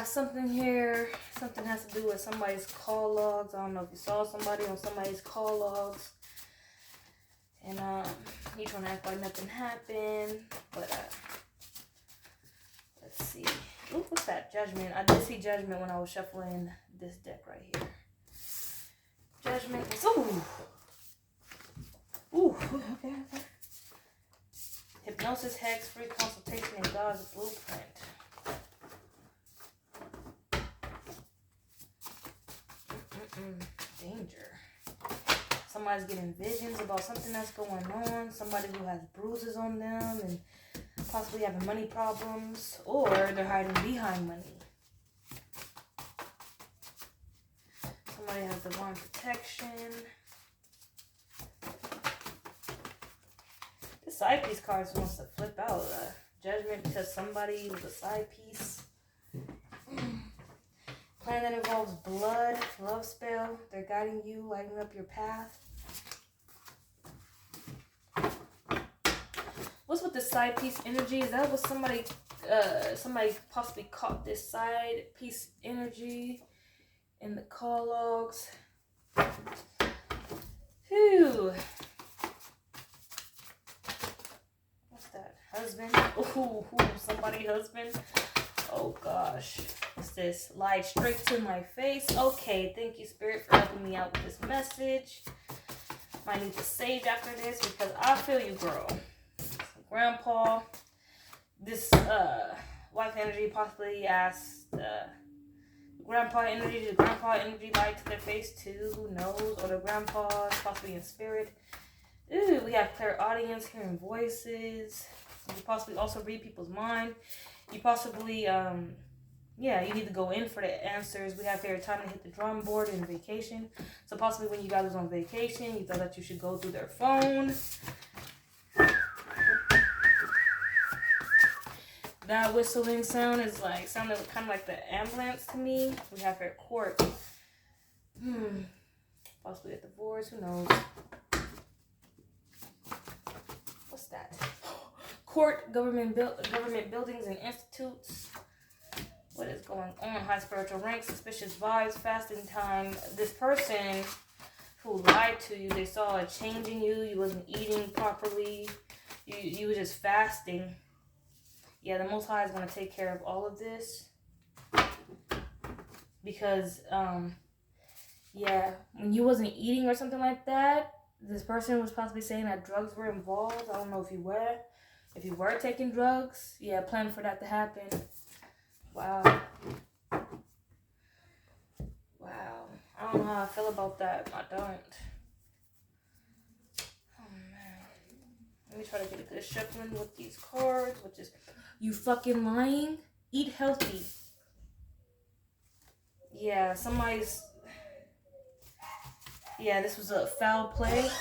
have something here. Something has to do with somebody's call logs. I don't know if you saw somebody on somebody's call logs. And you trying to act like nothing happened. But let's see. Ooh, what's that? Judgment. I did see Judgment when I was shuffling this deck right here. Judgment is okay. Hypnosis, Hex, free consultation, and God's blueprint. Danger. Somebody's getting visions about something that's going on. Somebody who has bruises on them and possibly having money problems, or they're hiding behind money. Somebody has divine protection. The side piece card wants to flip out. Judgment because somebody was a side piece. Plan that involves blood, love spell. They're guiding you, lighting up your path. What's with the side piece energy? Is that what somebody possibly caught this side piece energy in the call logs? Whew. What's that? Husband? Ooh, somebody husband. Oh gosh. What's this? Lied straight to my face. Okay, thank you, Spirit, for helping me out with this message. Might need to save after this because I feel you, girl. Grandpa. This wife energy possibly asked grandpa energy. Did grandpa energy lie to their face too? Who knows? Or the grandpa is possibly in spirit. Ooh, we have clairaudience, hearing voices. You possibly also read people's mind. You possibly, you need to go in for the answers. We have here time to hit the drawing board and vacation. So possibly when you guys was on vacation, you thought that you should go through their phone. That whistling sound is sounded kind of like the ambulance to me. We have here court. Possibly a divorce. Who knows? What's that? Court, government buildings and institutes. What is going on? High spiritual rank, suspicious vibes, fasting time. This person who lied to you, they saw a change in you. You wasn't eating properly. You were just fasting. Yeah, the Most High is going to take care of all of this. Because, when you wasn't eating or something like that, this person was possibly saying that drugs were involved. I don't know if you were. If you were taking drugs, plan for that to happen. Wow. I don't know how I feel about that. I don't. Oh, man. Let me try to get a good shuffling with these cards, which is, you fucking lying? Eat healthy. Yeah, this was a foul play.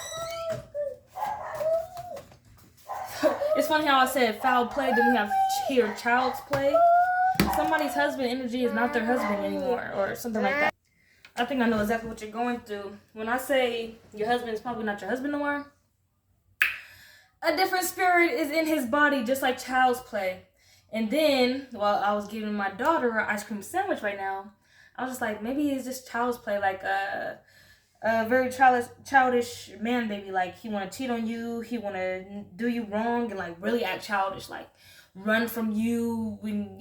It's funny how I said foul play, then we have here child's play. Somebody's husband energy is not their husband anymore, or something like that. I think I know exactly what you're going through. When I say your husband is probably not your husband anymore, a different spirit is in his body, just like child's play. And then, while I was giving my daughter an ice cream sandwich right now, I was just like, maybe it's just child's play, like a very childish man baby. Like, he want to cheat on you, he want to do you wrong, and like really act childish, like run from you when,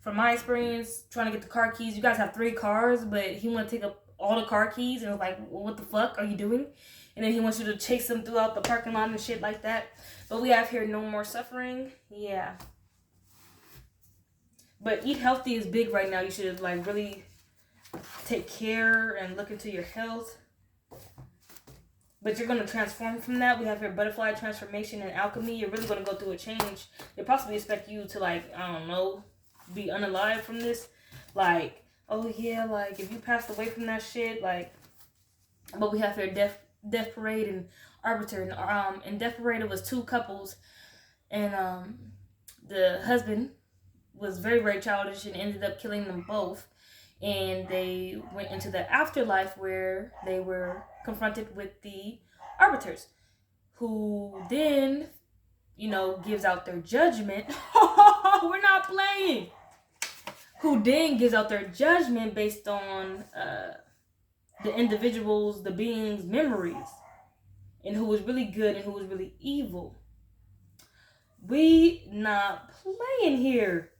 from my experience, trying to get the car keys. You guys have 3 cars, but he want to take up all the car keys, and it's like, well, what the fuck are you doing? And then he wants you to chase him throughout the parking lot and shit like that. But we have here no more suffering. Yeah. But eat healthy is big right now. You should really take care and look into your health. But you're going to transform from that. We have here butterfly transformation and alchemy. You're really going to go through a change. They possibly expect you to be unalive from this. If you passed away from that shit, but we have here death parade and arbiter. And in death parade, it was 2 couples. And the husband was very, very childish and ended up killing them both. And they went into the afterlife where they were confronted with the arbiters, who then, gives out their judgment. We're not playing. who then gives out their judgment based on the individuals, the beings' memories, and who was really good and who was really evil. We not playing here.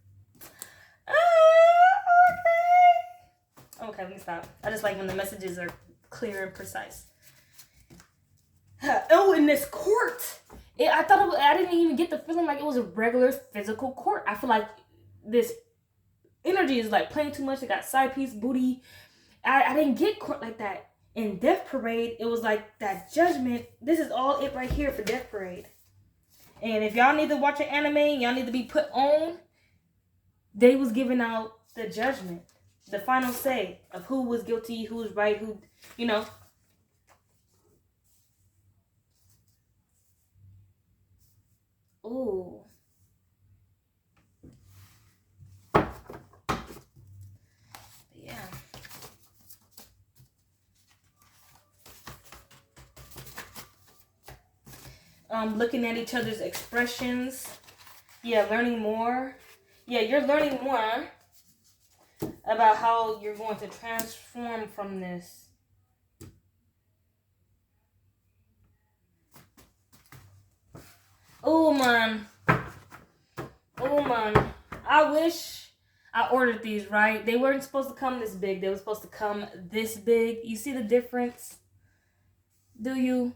Okay, let me stop. I just like when the messages are clear and precise. Oh, in this court, I didn't even get the feeling like it was a regular physical court. I feel like this energy is like playing too much. It got side piece, booty. I didn't get court like that. In Death Parade, it was like that judgment. This is all it right here for Death Parade. And if y'all need to watch an anime, y'all need to be put on. They was giving out the judgment, the final say of who was guilty, who was right, who, you know. Ooh. Yeah. Looking at each other's expressions. Yeah, learning more. Yeah, you're learning more about how you're going to transform from this. Oh man. I wish I ordered these, right? They weren't supposed to come this big. They were supposed to come this big. You see the difference? Do you?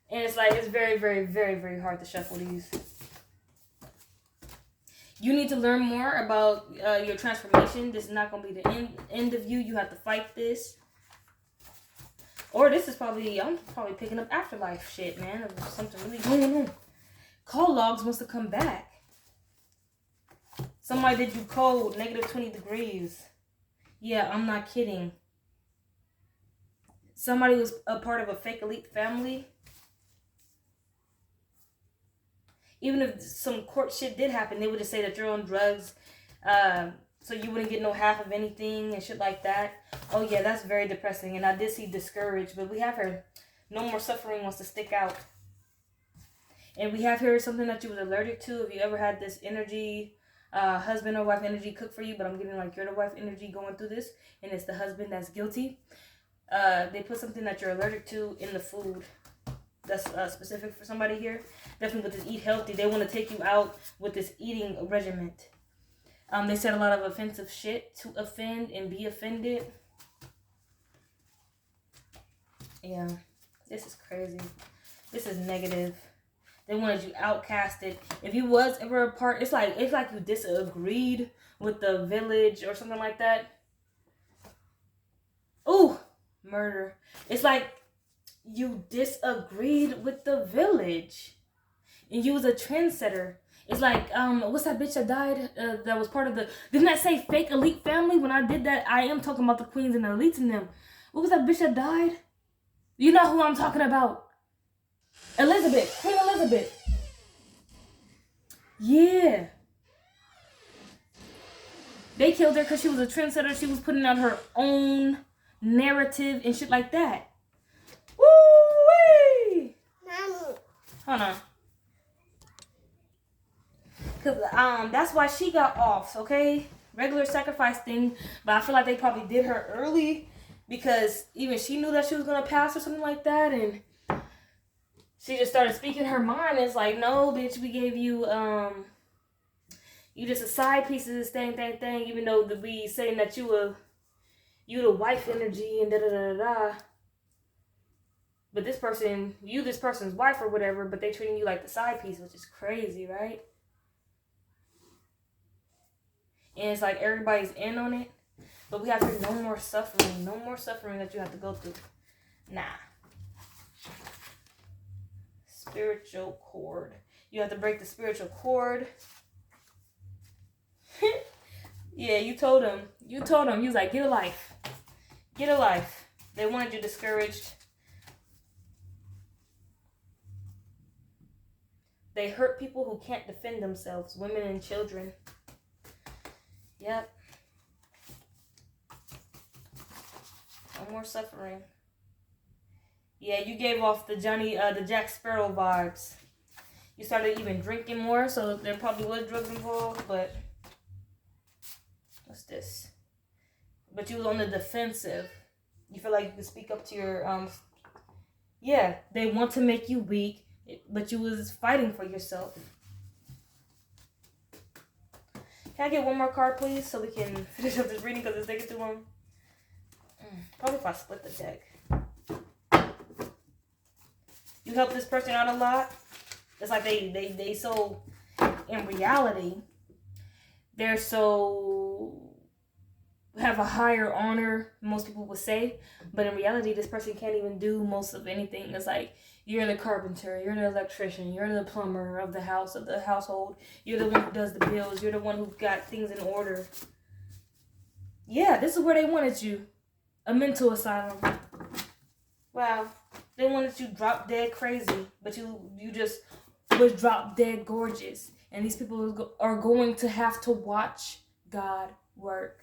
And it's like, it's very, very, very, very hard to shuffle these. You need to learn more about your transformation. This is not going to be the end of you. You have to fight this. Or this is probably, I'm probably picking up afterlife shit, man. Or something really going on. Call logs wants to come back. Somebody did you cold, negative 20 degrees. Yeah, I'm not kidding. Somebody was a part of a fake elite family. Even if some court shit did happen, they would just say that you're on drugs, so you wouldn't get no half of anything and shit like that. Oh yeah, that's very depressing. And I did see discouraged, but we have her. No more suffering wants to stick out. And we have here something that you was allergic to. If you ever had this energy, husband or wife energy cook for you, but I'm getting like you're the wife energy going through this, and it's the husband that's guilty. They put something that you're allergic to in the food. That's specific for somebody here. Definitely with this eat healthy. They want to take you out with this eating regimen. They said a lot of offensive shit to offend and be offended. Yeah, this is crazy. This is negative. They wanted you outcasted. If you was ever a part, it's like you disagreed with the village or something like that. Ooh, murder. It's like you disagreed with the village, and you was a trendsetter. It's like, what's that bitch that died? That was part of the. Didn't that say fake elite family? When I did that, I am talking about the queens and the elites in them. What was that bitch that died? You know who I'm talking about? Elizabeth, Queen Elizabeth. Yeah. They killed her because she was a trendsetter. She was putting out her own narrative and shit like that. Woo-wee! Hold on. Cause that's why she got off, okay? Regular sacrifice thing. But I feel like they probably did her early because even she knew that she was gonna pass or something like that, and she just started speaking her mind. It's like, no, bitch, we gave you you just a side piece of this thing, even though we saying that you the wife energy and da. But this person, you this person's wife or whatever, but they treating you like the side piece, which is crazy, right? And it's like everybody's in on it. But we have to no more suffering. No more suffering that you have to go through. Nah. Spiritual cord. You have to break the spiritual cord. Yeah, you told him. You was like, get a life. Get a life. They wanted you discouraged. They hurt people who can't defend themselves. Women and children. Yep. No more suffering. Yeah, you gave off the Jack Sparrow vibes. You started even drinking more, so there probably was drugs involved, but let's this? But you was on the defensive. You feel like you could speak up to your yeah, they want to make you weak, but you was fighting for yourself. Can I get one more card, please, so we can finish up this reading because it's taking too long? Probably if I split the deck. You help this person out a lot. It's like they so, in reality, they're so, have a higher honor, most people would say, but in reality, this person can't even do most of anything. It's like, you're the carpenter, you're the electrician, you're the plumber of the house, of the household, you're the one who does the bills, you're the one who got things in order. Yeah, this is where they wanted you. A mental asylum. Wow. They wanted you drop dead crazy, but you just was drop dead gorgeous. And these people are going to have to watch God work.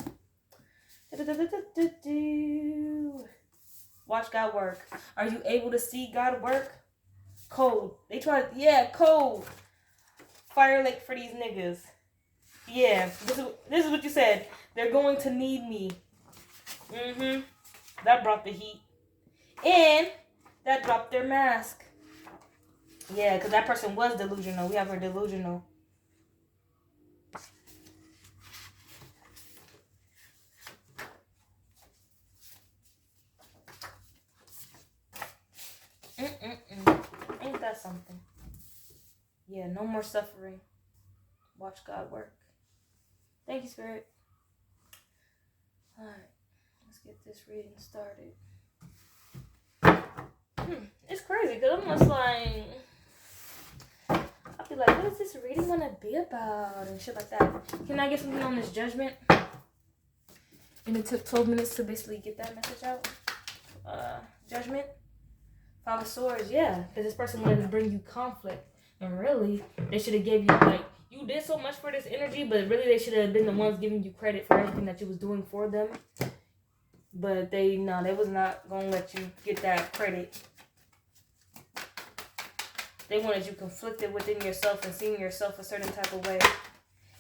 Watch God work. Are you able to see God work? Cold. They tried, yeah, cold. Fire Lake for these niggas. Yeah, this is what you said. They're going to need me. That brought the heat. And that dropped their mask. Yeah, because that person was delusional. We have her delusional. Ain't that something? Yeah, no more suffering. Watch God work. Thank you, Spirit. Alright, let's get this reading started. It's crazy because I'm just like, I'll be like, what is this reading gonna be about? And shit like that. Can I get something on this judgment? And it took 12 minutes to basically get that message out. Judgment. 5 of Swords, yeah. Because this person wanted to bring you conflict. And really, they should have gave you, like, you did so much for this energy, but really they should have been the ones giving you credit for everything that you was doing for them. But they was not going to let you get that credit. They wanted you conflicted within yourself and seeing yourself a certain type of way.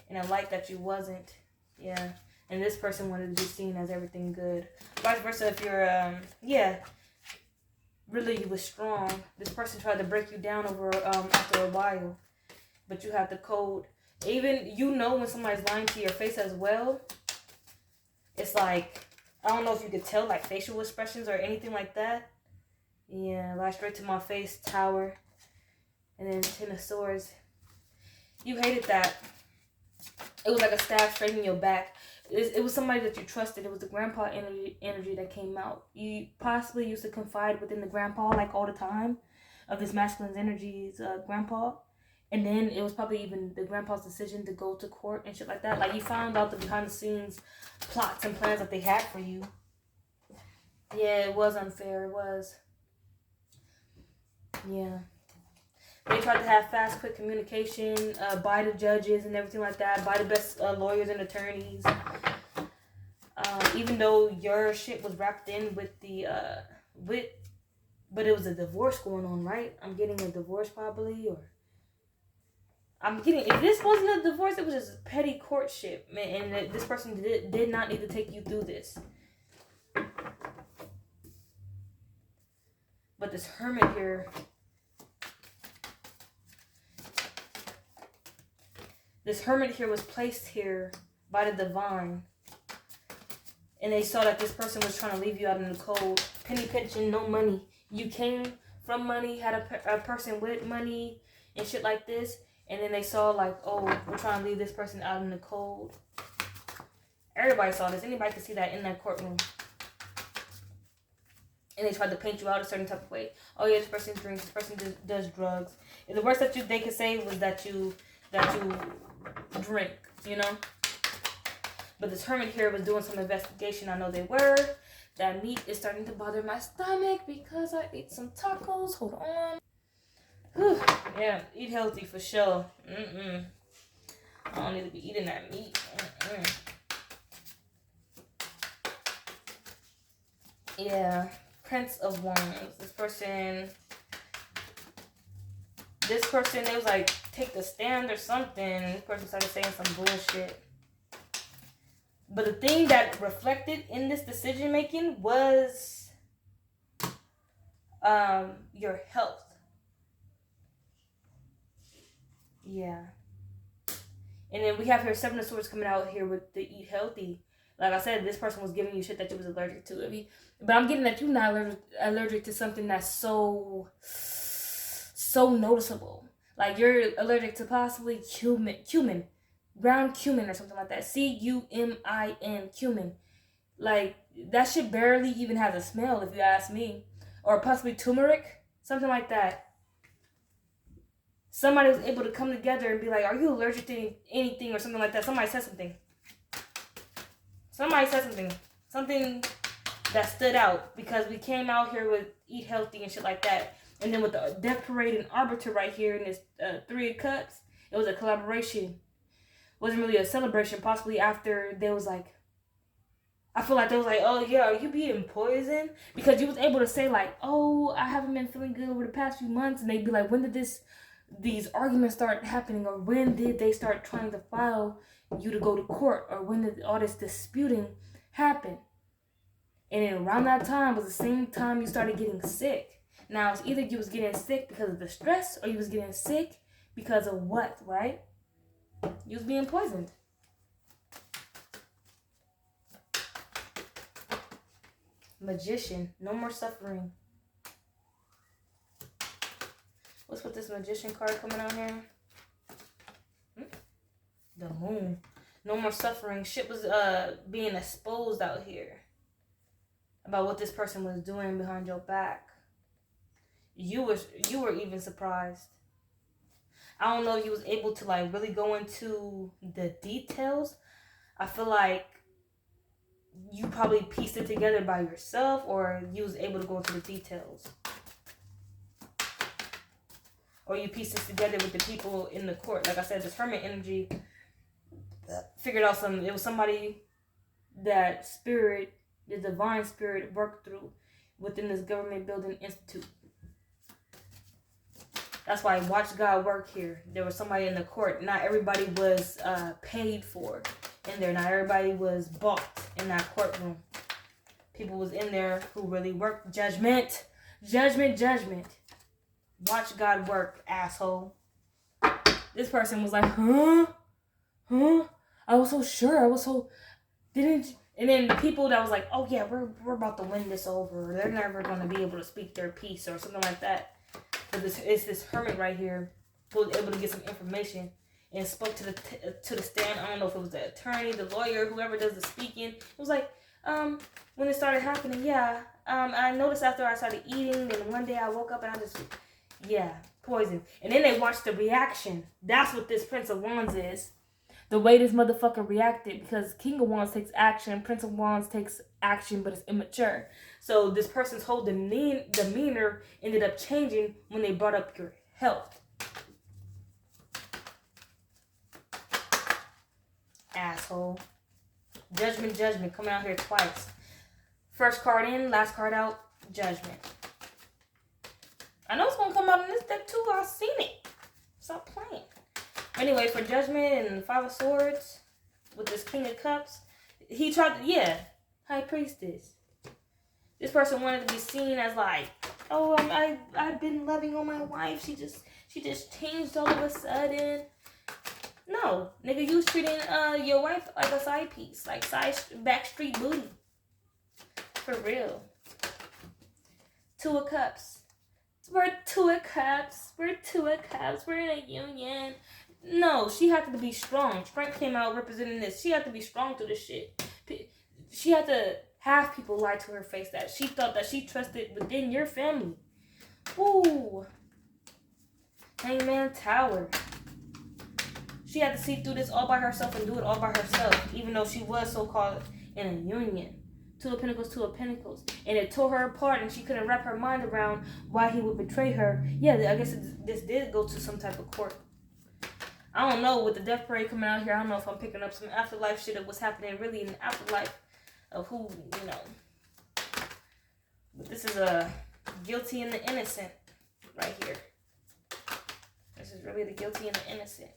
In a light that you wasn't. Yeah. And this person wanted to be seen as everything good. Vice versa, if you're, really you was strong. This person tried to break you down over after a while. But you have the code. Even, when somebody's lying to your face as well. It's like, I don't know if you could tell, like, facial expressions or anything like that. Yeah, lie straight to my face, Tower. And then 10 of Swords. You hated that. It was like a stab straight in your back. It was somebody that you trusted. It was the grandpa energy that came out. You possibly used to confide within the grandpa, like, all the time. Of this masculine energy's grandpa. And then it was probably even the grandpa's decision to go to court and shit like that. Like, you found out the behind-the-scenes plots and plans that they had for you. Yeah, it was unfair. It was. Yeah. They tried to have fast, quick communication, by the judges and everything like that, by the best lawyers and attorneys. Even though your shit was wrapped in with the, but it was a divorce going on, right? I'm getting a divorce probably, or I'm getting, if this wasn't a divorce, it was just petty courtship, man, and this person did not need to take you through this. But this hermit here, was placed here by the divine. And they saw that this person was trying to leave you out in the cold. Penny pinching, no money. You came from money, had a person with money and shit like this. And then they saw like, oh, we're trying to leave this person out in the cold. Everybody saw this. Anybody could see that in that courtroom. And they tried to paint you out a certain type of way. Oh yeah, this person drinks. This person does drugs. And the worst that they could say was that you drink, But this hermit here was doing some investigation. I know they were. That meat is starting to bother my stomach because I ate some tacos. Hold on. Whew. Yeah, eat healthy for sure. I don't need to be eating that meat. Yeah. Prince of Wands. This person, it was like, take the stand or something. This person started saying some bullshit. But the thing that reflected in this decision making was your health. Yeah. And then we have here 7 of Swords coming out here with the eat healthy. Like I said, this person was giving you shit that you was allergic to. But I'm getting that you're not allergic to something that's so noticeable. Like you're allergic to possibly cumin, ground cumin or something like that. CUMIN, cumin. Like that shit barely even has a smell, if you ask me. Or possibly turmeric, something like that. Somebody was able to come together and be like, are you allergic to anything or something like that? Somebody said something. Something that stood out, because we came out here with eat healthy and shit like that. And then with the Death Parade and Arbiter right here in this 3 of Cups, it was a collaboration. It wasn't really a celebration. Possibly after they was like, I feel like they was like, oh yeah, are you being poisoned? Because you was able to say like, oh, I haven't been feeling good over the past few months. And they'd be like, when did these arguments start happening? Or when did they start trying to file you to go to court? Or when did all this disputing happen? And then around that time was the same time you started getting sick. Now, it's either you was getting sick because of the stress, or you was getting sick because of what, right? You was being poisoned. Magician. No more suffering. What's with this Magician card coming out here? The Moon. No more suffering. Shit was being exposed out here about what this person was doing behind your back. You were even surprised. I don't know if you was able to like really go into the details. I feel like you probably pieced it together by yourself, or you was able to go into the details. Or you pieced this together with the people in the court. Like I said, this Hermit energy figured out it was somebody that spirit, the divine spirit, worked through within this government building institute. That's why I watched God work here. There was somebody in the court. Not everybody was paid for in there. Not everybody was bought in that courtroom. People was in there who really worked. Judgment. Watch God work, asshole. This person was like, huh? I was so sure. Didn't. And then the people that was like, oh yeah, we're about to win this over. They're never gonna be able to speak their piece or something like that. But it's this hermit right here who was able to get some information and spoke to the stand. I don't know if it was the attorney, the lawyer, whoever does the speaking. It was like, when it started happening, I noticed after I started eating, then one day I woke up and I just, poison. And then they watched the reaction. That's what this Prince of Wands is. The way this motherfucker reacted, because King of Wands takes action, Prince of Wands takes action, but it's immature. So this person's whole demeanor ended up changing when they brought up your health. Asshole. Judgment coming out here twice. First card in, last card out, Judgment. I know it's going to come out in this deck too. I've seen it. Stop playing. Anyway, for Judgment and 5 of Swords with this King of Cups, he tried to, High Priestess. This person wanted to be seen as like, oh, I've been loving on my wife. She just changed all of a sudden. No, nigga, you was treating your wife like a side piece, like backstreet booty. For real. 2 of Cups. We're 2 of Cups. We're in a union. No, she had to be strong. Strength came out representing this. She had to be strong through this shit. She had to have people lie to her face that she thought that she trusted within your family. Ooh. Hangman Tower. She had to see through this all by herself and do it all by herself, even though she was so-called in a union. 2 of Pentacles. And it tore her apart, and she couldn't wrap her mind around why he would betray her. Yeah, I guess this did go to some type of court. I don't know, with the Death Parade coming out here, I don't know if I'm picking up some afterlife shit of what's happening really in the afterlife of who, But this is a guilty and the innocent right here. This is really the guilty and the innocent.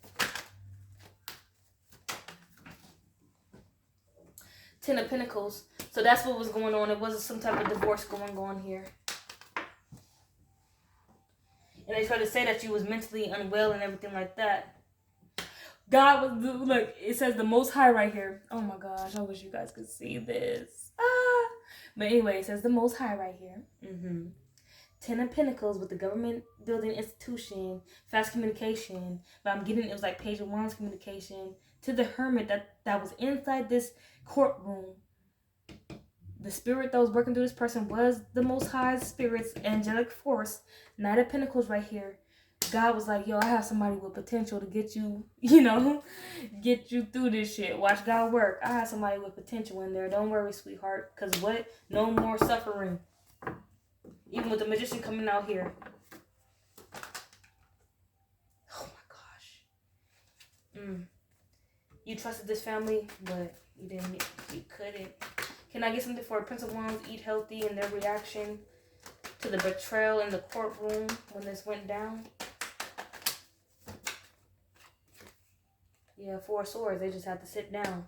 Ten of Pentacles. So that's what was going on. It wasn't some type of divorce going on here. And they tried to say that you was mentally unwell and everything like that. God was, look, it says the Most High right here. Oh my gosh, I wish you guys could see this. But anyway, it says the Most High right here. Ten of Pentacles with the government building institution, fast communication. But I'm getting, it was like Page of Wands communication to the Hermit that was inside this courtroom. The spirit that was working through this person was the Most High Spirit's angelic force. Knight of Pentacles right here. God was like, yo, I have somebody with potential to get you, get you through this shit. Watch God work. I have somebody with potential in there. Don't worry, sweetheart. Because what? No more suffering. Even with the Magician coming out here. Oh my gosh. You trusted this family, but you didn't. You couldn't. Can I get something for Prince of Wands? Eat healthy and their reaction to the betrayal in the courtroom when this went down. Yeah, Four of Swords. They just had to sit down.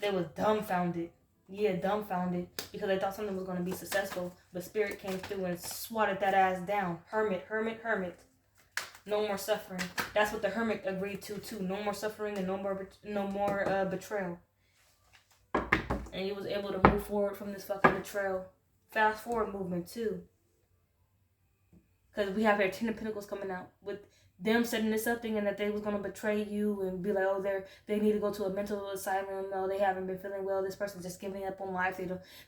They was dumbfounded. Yeah, dumbfounded. Because they thought something was going to be successful. But Spirit came through and swatted that ass down. Hermit, hermit, hermit. No more suffering. That's what the Hermit agreed to too. No more suffering and no more betrayal. And he was able to move forward from this fucking betrayal. Fast forward movement too. Because we have here Ten of Pentacles coming out with them setting this up, thinking that they was going to betray you and be like, oh, they need to go to a mental asylum. No, they haven't been feeling well. This person's just giving up on life.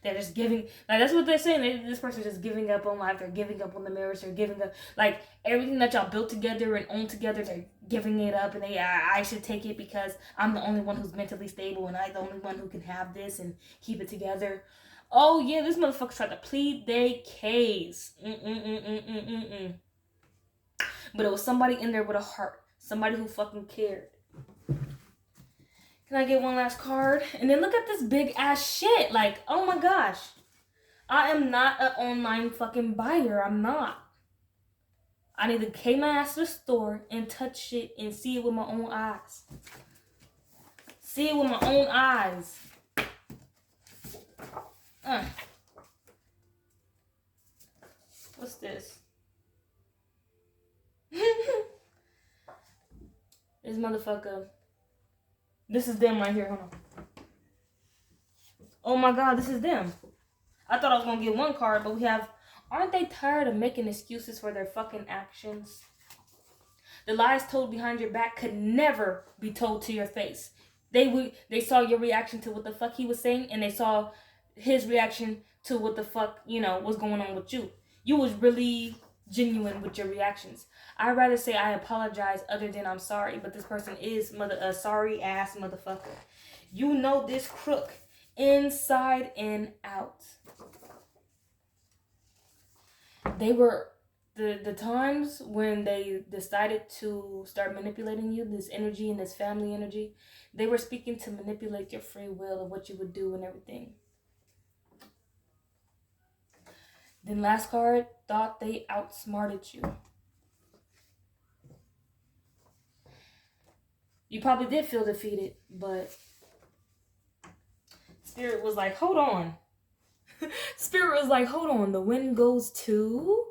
They're just giving, like, that's what they're saying. This person's just giving up on life. They're giving up on the marriage. They're giving up, like, everything that y'all built together and owned together. They're giving it up, and I should take it because I'm the only one who's mentally stable, and I'm the only one who can have this and keep it together. Oh yeah, this motherfucker tried to plead their case. But it was somebody in there with a heart. Somebody who fucking cared. Can I get one last card? And then look at this big ass shit. Like, oh my gosh. I am not an online fucking buyer. I'm not. I need to take my ass to the store and touch shit and see it with my own eyes. See it with my own eyes. What's this? This motherfucker. This is them right here. Hold on. Oh my god, this is them. I thought I was gonna get one card, but we have. Aren't they tired of making excuses for their fucking actions? The lies told behind your back could never be told to your face. They saw your reaction to what the fuck he was saying, and they saw his reaction to what the fuck, was going on with you. You was really genuine with your reactions. I'd rather say I apologize other than I'm sorry, but this person is a sorry ass motherfucker. You know this crook inside and out. They were the times when they decided to start manipulating you, this energy and this family energy, they were speaking to manipulate your free will of what you would do and everything. Then last card, thought they outsmarted you. You probably did feel defeated, but Spirit was like, hold on. Spirit was like, hold on, the wind goes to, ?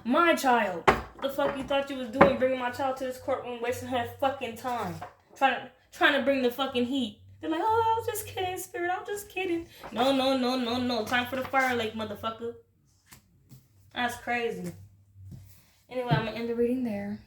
My child. What the fuck you thought you was doing bringing my child to this courtroom, wasting her fucking time. Trying to bring the fucking heat. They're like, oh, I was just kidding, Spirit. I was just kidding. No. Time for the fire lake, motherfucker. That's crazy. Anyway, I'm going to end the reading there.